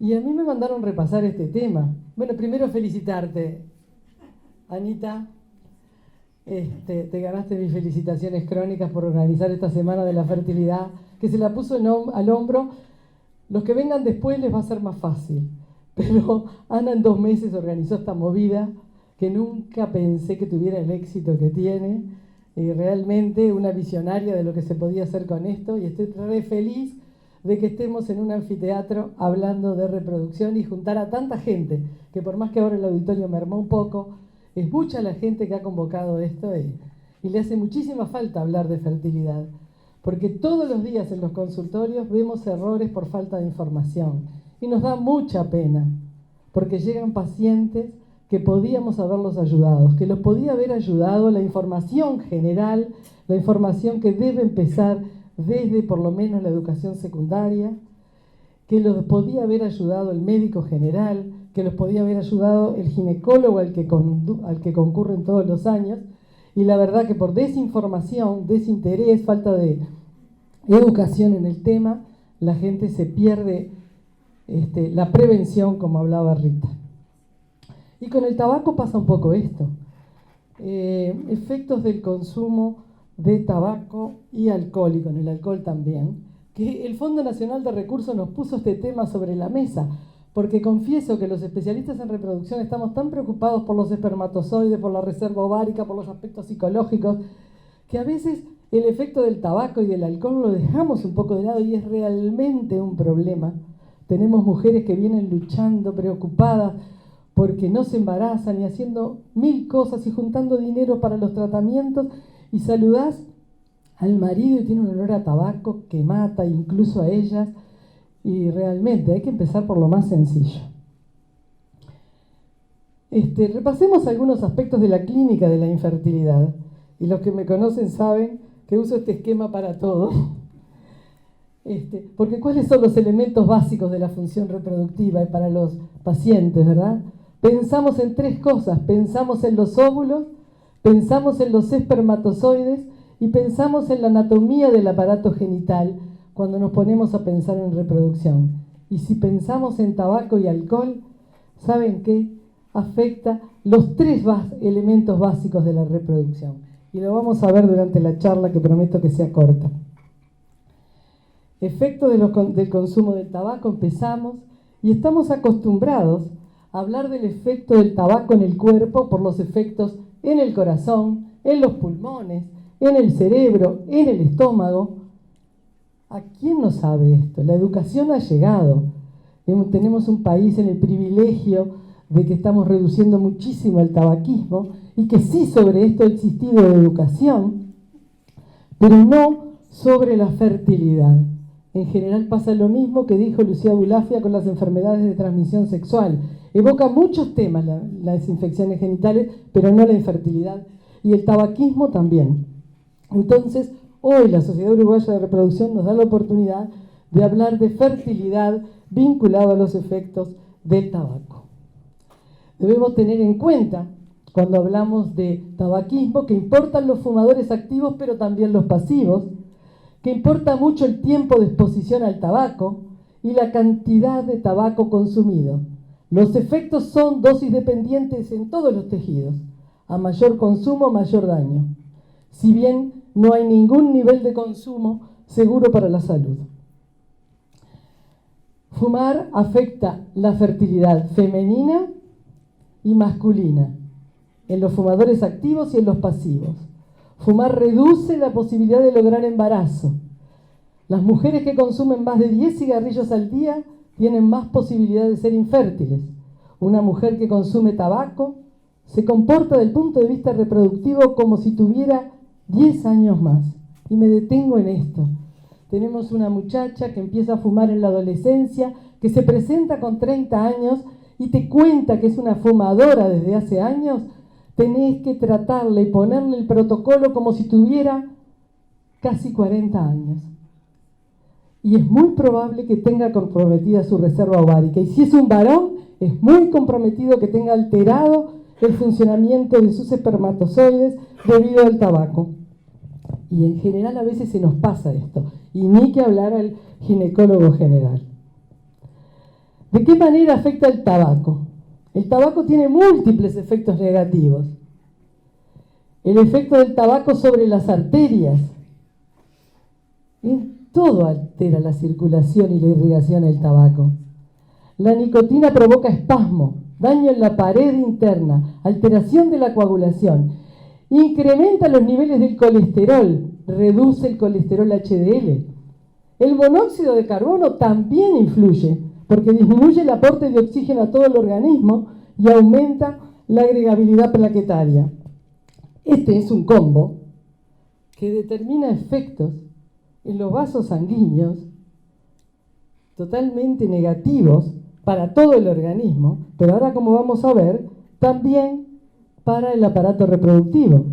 Y a mí me mandaron repasar este tema. Bueno, primero felicitarte, Anita. Te ganaste mis felicitaciones crónicas por organizar esta Semana de la Fertilidad, que se la puso al hombro. Los que vengan después les va a ser más fácil. Pero Ana en 2 meses organizó esta movida que nunca pensé que tuviera el éxito que tiene. Realmente una visionaria de lo que se podía hacer con esto, y estoy re feliz de que estemos en un anfiteatro hablando de reproducción y juntar a tanta gente, que por más que ahora el auditorio mermó un poco, es mucha la gente que ha convocado esto y le hace muchísima falta hablar de fertilidad, porque todos los días en los consultorios vemos errores por falta de información y nos da mucha pena, porque llegan pacientes que podíamos haberlos ayudado, que los podía haber ayudado la información general, la información que debe empezar desde por lo menos la educación secundaria, que los podía haber ayudado el médico general, que los podía haber ayudado el ginecólogo al que concurren todos los años, y la verdad que por desinformación, desinterés, falta de educación en el tema, la gente se pierde la prevención, como hablaba Rita. Y con el tabaco pasa un poco esto. Efectos del consumo de tabaco y alcohol, y con el alcohol también, que el Fondo Nacional de Recursos nos puso este tema sobre la mesa, porque confieso que los especialistas en reproducción estamos tan preocupados por los espermatozoides, por la reserva ovárica, por los aspectos psicológicos, que a veces el efecto del tabaco y del alcohol lo dejamos un poco de lado, y es realmente un problema. Tenemos mujeres que vienen luchando, preocupadas, porque no se embarazan y haciendo 1000 cosas y juntando dinero para los tratamientos, y saludás al marido y tiene un olor a tabaco que mata incluso a ellas, y realmente hay que empezar por lo más sencillo. Repasemos algunos aspectos de la clínica de la infertilidad, y los que me conocen saben que uso este esquema para todo. Porque ¿cuáles son los elementos básicos de la función reproductiva para los pacientes, verdad? Pensamos en 3 cosas: pensamos en los óvulos, pensamos en los espermatozoides y pensamos en la anatomía del aparato genital cuando nos ponemos a pensar en reproducción. Y si pensamos en tabaco y alcohol, ¿saben qué? Afecta los 3 elementos básicos de la reproducción. Y lo vamos a ver durante la charla, que prometo que sea corta. Efecto del consumo del tabaco, empezamos, y estamos acostumbrados a hablar del efecto del tabaco en el cuerpo por los efectos en el corazón, en los pulmones, en el cerebro, en el estómago. ¿A quién no sabe esto? La educación ha llegado. Tenemos un país en el privilegio de que estamos reduciendo muchísimo el tabaquismo, y que sí, sobre esto ha existido educación, pero no sobre la fertilidad. En general pasa lo mismo que dijo Lucía Bulafia con las enfermedades de transmisión sexual. Evoca muchos temas las infecciones genitales, pero no la infertilidad. Y el tabaquismo también. Entonces, hoy la Sociedad Uruguaya de Reproducción nos da la oportunidad de hablar de fertilidad vinculado a los efectos del tabaco. Debemos tener en cuenta, cuando hablamos de tabaquismo, que importan los fumadores activos, pero también los pasivos, que importa mucho el tiempo de exposición al tabaco y la cantidad de tabaco consumido. Los efectos son dosis dependientes en todos los tejidos. A mayor consumo, mayor daño. Si bien no hay ningún nivel de consumo seguro para la salud. Fumar afecta la fertilidad femenina y masculina, en los fumadores activos y en los pasivos. Fumar reduce la posibilidad de lograr embarazo. Las mujeres que consumen más de 10 cigarrillos al día tienen más posibilidad de ser infértiles. Una mujer que consume tabaco se comporta desde el punto de vista reproductivo como si tuviera 10 años más. Y me detengo en esto. Tenemos una muchacha que empieza a fumar en la adolescencia, que se presenta con 30 años y te cuenta que es una fumadora desde hace años. Tenés que tratarle y ponerle el protocolo como si tuviera casi 40 años. Y es muy probable que tenga comprometida su reserva ovárica. Y si es un varón, es muy comprometido que tenga alterado el funcionamiento de sus espermatozoides debido al tabaco. Y en general a veces se nos pasa esto. Y ni que hablar al ginecólogo general. ¿De qué manera afecta el tabaco? El tabaco tiene múltiples efectos negativos. El efecto del tabaco sobre las arterias. Todo altera la circulación y la irrigación del tabaco. La nicotina provoca espasmo, daño en la pared interna, alteración de la coagulación, incrementa los niveles del colesterol, reduce el colesterol HDL. El monóxido de carbono también influye, porque disminuye el aporte de oxígeno a todo el organismo y aumenta la agregabilidad plaquetaria. Este es un combo que determina efectos en los vasos sanguíneos totalmente negativos para todo el organismo, pero ahora, como vamos a ver, también para el aparato reproductivo.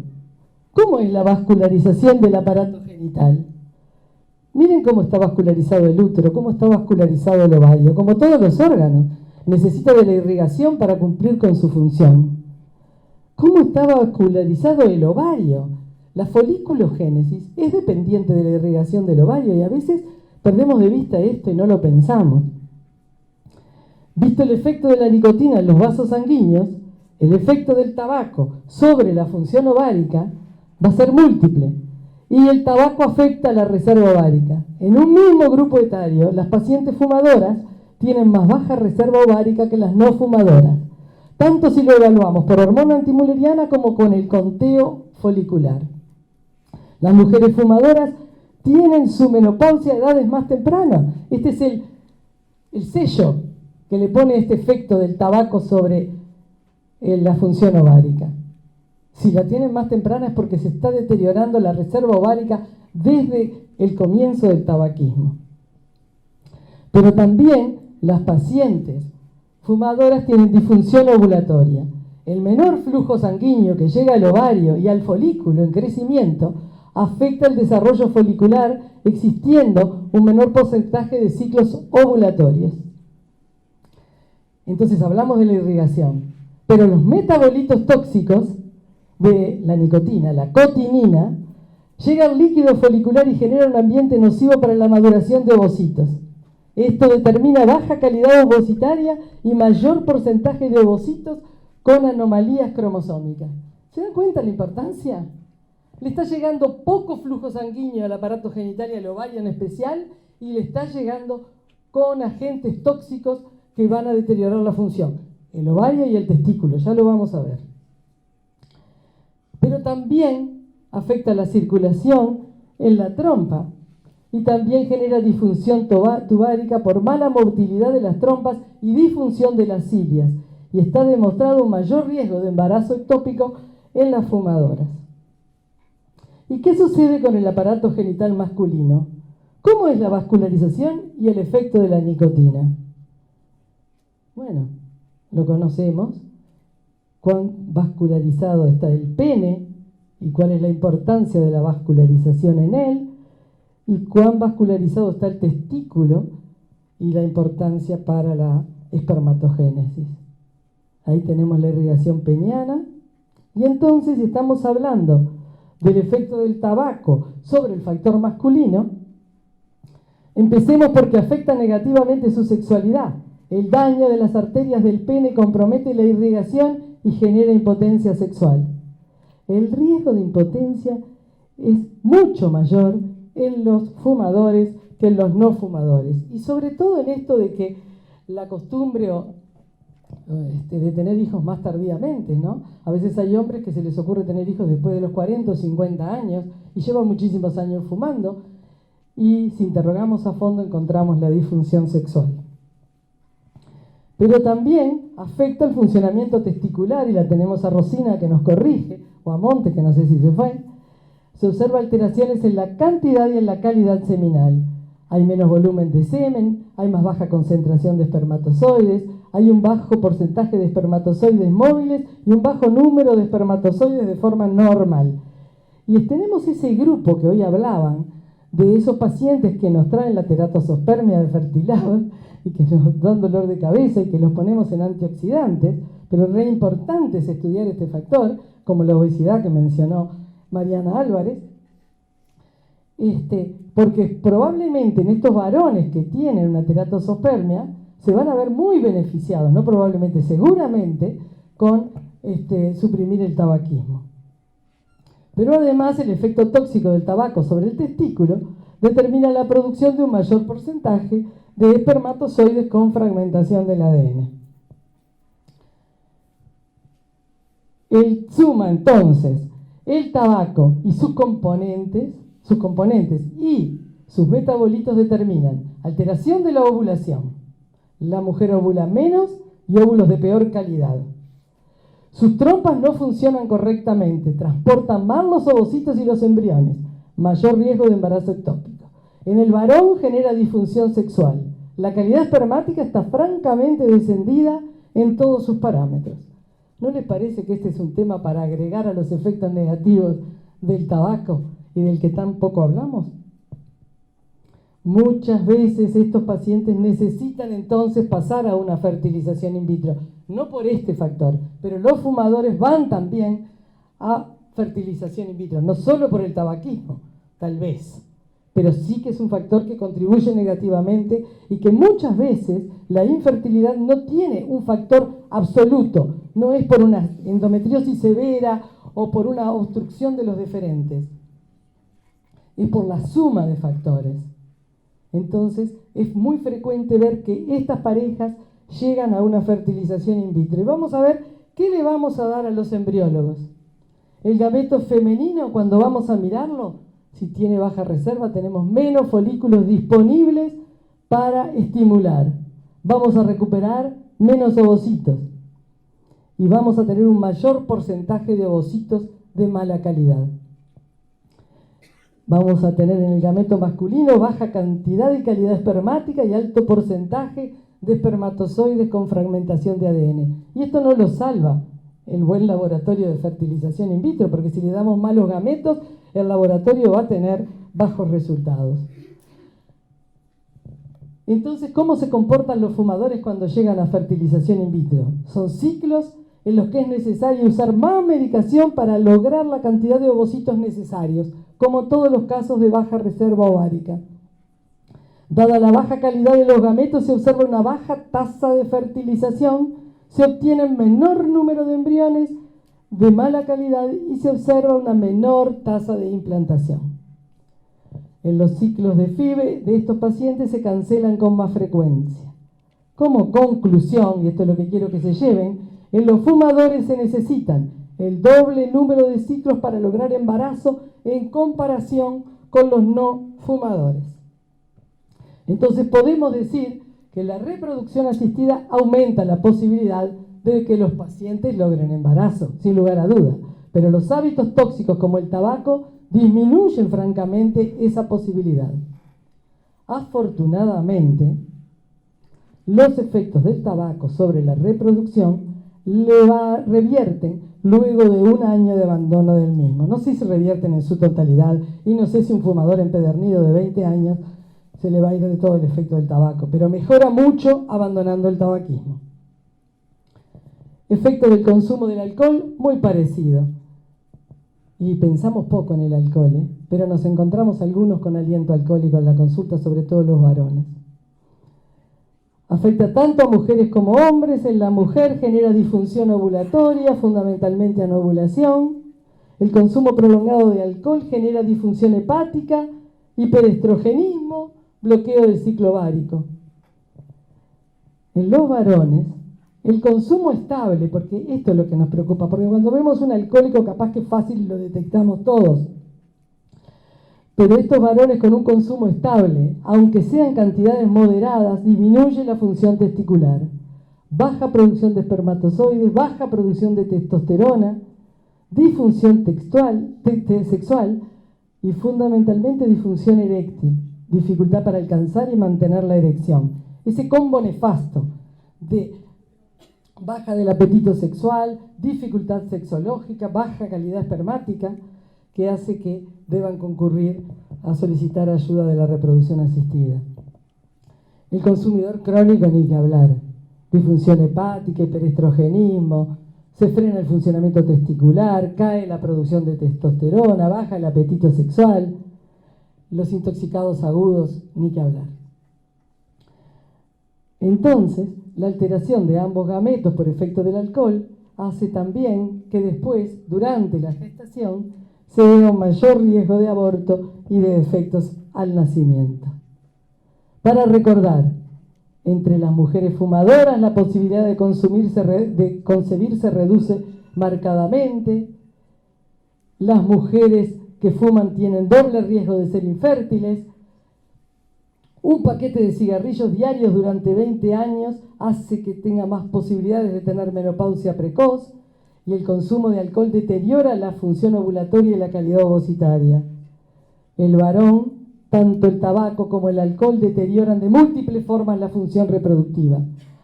¿Cómo es la vascularización del aparato genital? Miren cómo está vascularizado el útero, cómo está vascularizado el ovario, como todos los órganos. Necesita de la irrigación para cumplir con su función. ¿Cómo está vascularizado el ovario? La folículogénesis es dependiente de la irrigación del ovario y a veces perdemos de vista esto y no lo pensamos. Visto el efecto de la nicotina en los vasos sanguíneos, el efecto del tabaco sobre la función ovárica va a ser múltiple. Y el tabaco afecta a la reserva ovárica. En un mismo grupo etario, las pacientes fumadoras tienen más baja reserva ovárica que las no fumadoras, tanto si lo evaluamos por hormona antimuleriana como con el conteo folicular. Las mujeres fumadoras tienen su menopausia a edades más tempranas. Este es el sello que le pone este efecto del tabaco sobre la función ovárica. Si la tienen más temprana es porque se está deteriorando la reserva ovárica desde el comienzo del tabaquismo. Pero también las pacientes fumadoras tienen disfunción ovulatoria. El menor flujo sanguíneo que llega al ovario y al folículo en crecimiento afecta el desarrollo folicular, existiendo un menor porcentaje de ciclos ovulatorios. Entonces hablamos de la irrigación, pero los metabolitos tóxicos de la nicotina, la cotinina, llega al líquido folicular y genera un ambiente nocivo para la maduración de ovocitos. Esto determina baja calidad ovocitaria y mayor porcentaje de ovocitos con anomalías cromosómicas. ¿Se dan cuenta la importancia? Le está llegando poco flujo sanguíneo al aparato genital y al ovario en especial, y le está llegando con agentes tóxicos que van a deteriorar la función, el ovario y el testículo, ya lo vamos a ver. Pero también afecta la circulación en la trompa y también genera disfunción tubárica por mala motilidad de las trompas y disfunción de las cilias, y está demostrado un mayor riesgo de embarazo ectópico en las fumadoras. ¿Y qué sucede con el aparato genital masculino? ¿Cómo es la vascularización y el efecto de la nicotina? Bueno, lo conocemos. Cuán vascularizado está el pene y cuál es la importancia de la vascularización en él, y cuán vascularizado está el testículo y la importancia para la espermatogénesis. Ahí tenemos la irrigación peniana, y entonces estamos hablando del efecto del tabaco sobre el factor masculino. Empecemos porque afecta negativamente su sexualidad. El daño de las arterias del pene compromete la irrigación y genera impotencia sexual. El riesgo de impotencia es mucho mayor en los fumadores que en los no fumadores. Y sobre todo en esto de que la costumbre de tener hijos más tardíamente, ¿no? A veces hay hombres que se les ocurre tener hijos después de los 40 o 50 años y llevan muchísimos años fumando, y si interrogamos a fondo encontramos la disfunción sexual. Pero también afecta el funcionamiento testicular, y la tenemos a Rosina que nos corrige, o a Montes que no sé si se fue. Se observa alteraciones en la cantidad y en la calidad seminal. Hay menos volumen de semen, hay más baja concentración de espermatozoides, hay un bajo porcentaje de espermatozoides móviles y un bajo número de espermatozoides de forma normal. Y tenemos ese grupo que hoy hablaban, de esos pacientes que nos traen la teratospermia de Fertilab y que nos dan dolor de cabeza y que los ponemos en antioxidantes, pero es re importante es estudiar este factor, como la obesidad que mencionó Mariana Álvarez, porque probablemente en estos varones que tienen una teratospermia se van a ver muy beneficiados, no probablemente, seguramente, con suprimir el tabaquismo. Pero además el efecto tóxico del tabaco sobre el testículo determina la producción de un mayor porcentaje de espermatozoides con fragmentación del ADN. Suma entonces el tabaco y sus componentes y sus metabolitos determinan alteración de la ovulación. La mujer ovula menos y óvulos de peor calidad. Sus trompas no funcionan correctamente, transportan mal los ovocitos y los embriones, mayor riesgo de embarazo ectópico. En el varón genera disfunción sexual. La calidad espermática está francamente descendida en todos sus parámetros. ¿No les parece que este es un tema para agregar a los efectos negativos del tabaco y del que tan poco hablamos? Muchas veces estos pacientes necesitan entonces pasar a una fertilización in vitro, no por este factor, pero los fumadores van también a fertilización in vitro, no solo por el tabaquismo, tal vez, pero sí que es un factor que contribuye negativamente y que muchas veces la infertilidad no tiene un factor absoluto, no es por una endometriosis severa o por una obstrucción de los deferentes, es por la suma de factores. Entonces, es muy frecuente ver que estas parejas llegan a una fertilización in vitro. Y vamos a ver qué le vamos a dar a los embriólogos. El gameto femenino, cuando vamos a mirarlo, si tiene baja reserva, tenemos menos folículos disponibles para estimular. Vamos a recuperar menos ovocitos. Y vamos a tener un mayor porcentaje de ovocitos de mala calidad. Vamos a tener en el gameto masculino baja cantidad y calidad espermática y alto porcentaje de espermatozoides con fragmentación de ADN. Y esto no lo salva el buen laboratorio de fertilización in vitro, porque si le damos malos gametos, el laboratorio va a tener bajos resultados. Entonces, ¿cómo se comportan los fumadores cuando llegan a fertilización in vitro? Son ciclos en los que es necesario usar más medicación para lograr la cantidad de ovocitos necesarios, como todos los casos de baja reserva ovárica. Dada la baja calidad de los gametos, se observa una baja tasa de fertilización, se obtiene menor número de embriones de mala calidad y se observa una menor tasa de implantación. En los ciclos de FIV de estos pacientes se cancelan con más frecuencia. Como conclusión, y esto es lo que quiero que se lleven, en los fumadores se necesitan el doble número de ciclos para lograr embarazo en comparación con los no fumadores. Entonces podemos decir que la reproducción asistida aumenta la posibilidad de que los pacientes logren embarazo, sin lugar a duda. Pero los hábitos tóxicos como el tabaco disminuyen francamente esa posibilidad. Afortunadamente, los efectos del tabaco sobre la reproducción revierten luego de un año de abandono del mismo. No sé si revierten en su totalidad y no sé si un fumador empedernido de 20 años se le va a ir de todo el efecto del tabaco, pero mejora mucho abandonando el tabaquismo. Efecto del consumo del alcohol, muy parecido. Y pensamos poco en el alcohol, pero nos encontramos algunos con aliento alcohólico en la consulta, sobre todo los varones. Afecta tanto a mujeres como hombres. En la mujer genera disfunción ovulatoria, fundamentalmente anovulación. El consumo prolongado de alcohol genera disfunción hepática, hiperestrogenismo, bloqueo del ciclo ovárico. En los varones, el consumo estable, porque esto es lo que nos preocupa, porque cuando vemos un alcohólico capaz que fácil lo detectamos todos. Pero estos varones con un consumo estable, aunque sean cantidades moderadas, disminuye la función testicular. Baja producción de espermatozoides, baja producción de testosterona, disfunción sexual y fundamentalmente disfunción eréctil, dificultad para alcanzar y mantener la erección. Ese combo nefasto de baja del apetito sexual, dificultad sexológica, baja calidad espermática, que hace que deban concurrir a solicitar ayuda de la reproducción asistida. El consumidor crónico, ni que hablar. Disfunción hepática, hiperestrogenismo, se frena el funcionamiento testicular, cae la producción de testosterona, baja el apetito sexual. Los intoxicados agudos, ni que hablar. Entonces, la alteración de ambos gametos por efecto del alcohol hace también que después, durante la gestación, se vea un mayor riesgo de aborto y de defectos al nacimiento. Para recordar, entre las mujeres fumadoras la posibilidad de concebirse reduce marcadamente. Las mujeres que fuman tienen doble riesgo de ser infértiles. Un paquete de cigarrillos diarios durante 20 años hace que tenga más posibilidades de tener menopausia precoz, y el consumo de alcohol deteriora la función ovulatoria y la calidad ovocitaria. El varón, tanto el tabaco como el alcohol deterioran de múltiples formas la función reproductiva,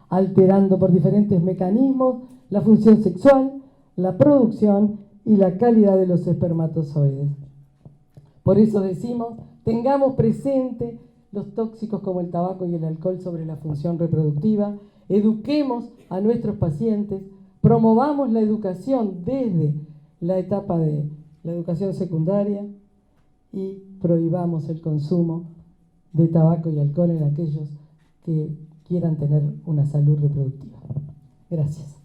alterando por diferentes mecanismos la función sexual, la producción y la calidad de los espermatozoides. Por eso decimos, tengamos presente los tóxicos como el tabaco y el alcohol sobre la función reproductiva, eduquemos a nuestros pacientes, promovamos la educación desde la etapa de la educación secundaria y prohibamos el consumo de tabaco y alcohol en aquellos que quieran tener una salud reproductiva. Gracias.